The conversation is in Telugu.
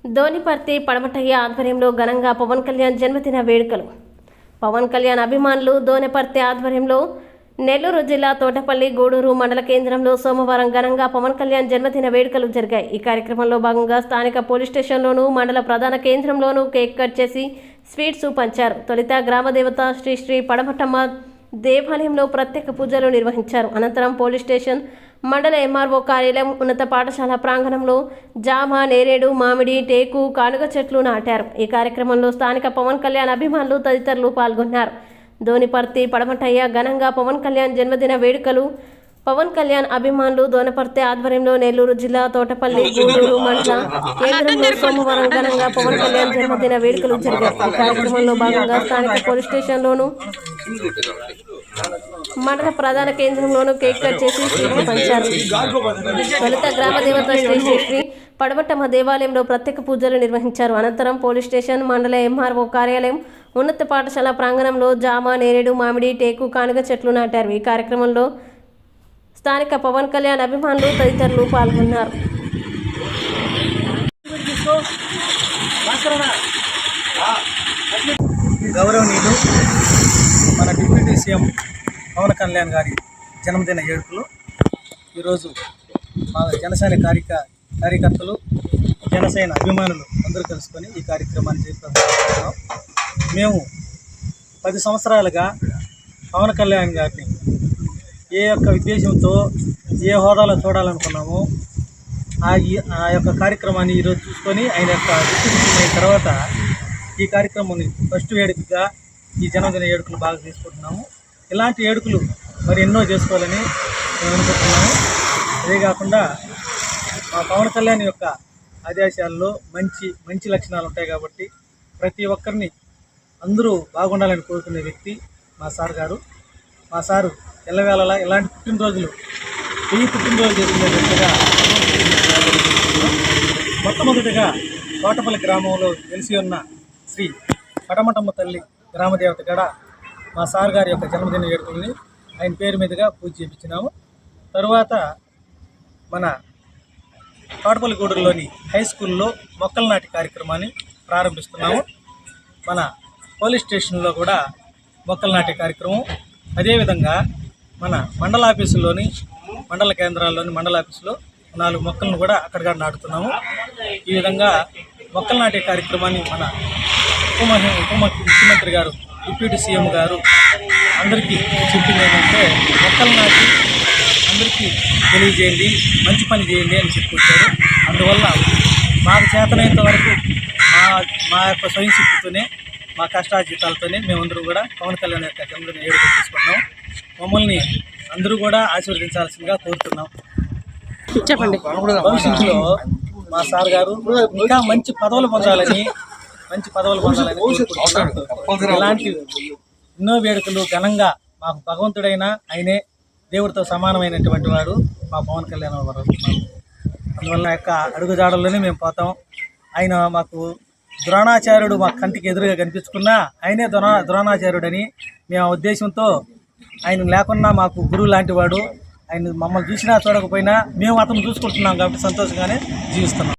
ధోనిపర్తి పడమటయ్య ఆధ్వర్యంలో ఘనంగా పవన్ కళ్యాణ్ జన్మదిన వేడుకలు. పవన్ కళ్యాణ్ అభిమానులు ధోనిపర్తి ఆధ్వర్యంలో నెల్లూరు జిల్లా తోటపల్లి గూడూరు మండల కేంద్రంలో సోమవారం ఘనంగా పవన్ కళ్యాణ్ జన్మదిన వేడుకలు జరిగాయి. ఈ కార్యక్రమంలో భాగంగా స్థానిక పోలీస్ స్టేషన్లోనూ మండల ప్రధాన కేంద్రంలోనూ కేక్ కట్ చేసి స్వీట్స్ పంచారు. తొలుత గ్రామదేవత శ్రీ శ్రీ పడమటమ్మ దేవాలయంలో ప్రత్యేక పూజలు నిర్వహించారు. అనంతరం పోలీస్ స్టేషన్, మండల ఎంఆర్ఓ కార్యాలయం, ఉన్నత పాఠశాల ప్రాంగణంలో జామ, నేరేడు, మామిడి, టేకు, కానుగ చెట్లు నాటారు. ఈ కార్యక్రమంలో స్థానిక పవన్ కళ్యాణ్ అభిమానులు తదితరులు పాల్గొన్నారు. ధోనిపర్తి పడమటయ్య ఘనంగా పవన్ కళ్యాణ్ జన్మదిన వేడుకలు. పవన్ కళ్యాణ్ అభిమానులు ధోనిపర్తి ఆధ్వర్యంలో నెల్లూరు జిల్లా తోటపల్లి గూడూరు మండల కేంద్రంలో సోమవారం ఘనంగా పవన్ కళ్యాణ్ జన్మదిన వేడుకలు జరిగాయి. ఈ కార్యక్రమంలో భాగంగా స్థానిక పోలీస్ స్టేషన్లోనూ మండల ప్రధాన కేంద్రంలోనూ కేక్ కట్ చేసి స్వీట్లు పంచారు. తొలుత గ్రామదేవత శ్రీ శ్రీ పడమటమ్మ దేవాలయంలో ప్రత్యేక పూజలు నిర్వహించారు. అనంతరం పోలీస్ స్టేషన్, మండల ఎంఆర్ఓ కార్యాలయం, ఉన్నత పాఠశాల ప్రాంగణంలో జామ, నేరేడు, మామిడి, టేకు, కానుగ చెట్లు నాటారు. ఈ కార్యక్రమంలో స్థానిక పవన్ కళ్యాణ్ అభిమానులు తదితరులు పాల్గొన్నారు. గౌరవనీయులు మన డిప్యూటీ సీఎం పవన్ కళ్యాణ్ గారి జన్మదిన వేడుకలు ఈరోజు మా జనసేన కార్యకర్తలు, జనసేన అభిమానులు అందరూ కలుసుకొని ఈ కార్యక్రమాన్ని చేపడుతున్నాం. మేము 10 సంవత్సరాలుగా పవన్ కళ్యాణ్ గారిని ఏ యొక్క ఉద్దేశంతో, ఏ హోదాలో చూడాలనుకున్నామో ఆ యొక్క కార్యక్రమాన్ని ఈరోజు చూసుకొని ఆయన యొక్క అయిన తర్వాత ఈ కార్యక్రమాన్ని ఫస్ట్ వేడుకగా ఈ జన్మదిన వేడుకలు బాగా చేసుకుంటున్నాము. ఇలాంటి వేడుకలు మరి ఎన్నో చేసుకోవాలని మేము అనుకుంటున్నాము. అదే కాకుండా మా పవన్ కళ్యాణ్ యొక్క ఆదేశాల్లో మంచి లక్షణాలు ఉంటాయి కాబట్టి ప్రతి ఒక్కరిని అందరూ బాగుండాలని కోరుకునే వ్యక్తి మా సార్ గారు. మా సారు ఎల్లవేళలా ఇలాంటి పుట్టినరోజులు చేసుకునే విధంగా మొట్టమొదటిగా తోటపల్లి గ్రామంలో వెలిసి ఉన్న శ్రీ పడమటమ్మ తల్లి గ్రామదేవత గడ మా సార్ గారి యొక్క జన్మదిన వేడుకల్ని ఆయన పేరు మీదుగా పూజ చేయించినాము. తరువాత మన తోటపల్లి గూడూరులోని హై స్కూల్లో మొక్కల నాటి కార్యక్రమాన్ని ప్రారంభిస్తున్నాము. మన పోలీస్ స్టేషన్లో కూడా మొక్కల నాటే కార్యక్రమం, అదేవిధంగా మన మండల ఆఫీసులోని, మండల కేంద్రాల్లోని మండల ఆఫీసులో 4 మొక్కలను కూడా అక్కడగా నాటుతున్నాము. ఈ విధంగా మొక్కలు నాటే కార్యక్రమాన్ని మన ఉప ముఖ్యమంత్రి గారు, డిప్యూటీ సీఎం గారు అందరికీ చెప్పింది ఏంటంటే మొక్కలు నాటి అందరికీ తెలియజేయండి, మంచి పని చేయండి అని చెప్పుకొచ్చారు. అందువల్ల మాకు చేతనైనంత వరకు మా యొక్క స్వయం శక్తితోనే, మా కష్టార్జితాలతోనే మేమందరూ కూడా పవన్ కళ్యాణ్ యొక్క జన్మదిన వేడుక తీసుకుంటున్నాం. మమ్మల్ని అందరూ కూడా ఆశీర్వదించాల్సిందిగా కోరుతున్నాం. చెప్పండి. భవిష్యత్తులో మా సార్ గారు ఇంకా మంచి పదవులు పొందాలని ఇలాంటి ఎన్నో వేడుకలు ఘనంగా మాకు భగవంతుడైన ఆయనే దేవుడితో సమానమైనటువంటి వాడు మా పవన్ కళ్యాణ్ గారు. అందువల్ల యొక్క అడుగుజాడల్లోనే మేము పోతాం. ఆయన మాకు ద్రోణాచార్యుడు మా కంటికి ఎదురుగా కనిపించుకున్నా ఆయనే ద్రోణాచార్యుడని మేము ఉద్దేశంతో ఆయన లేకున్నా మాకు గురువు లాంటి వాడు. ఆయన మమ్మల్ని చూసినా చూడకపోయినా మేము అతను చూసుకుంటున్నాం కాబట్టి సంతోషంగానే జీవిస్తున్నాం.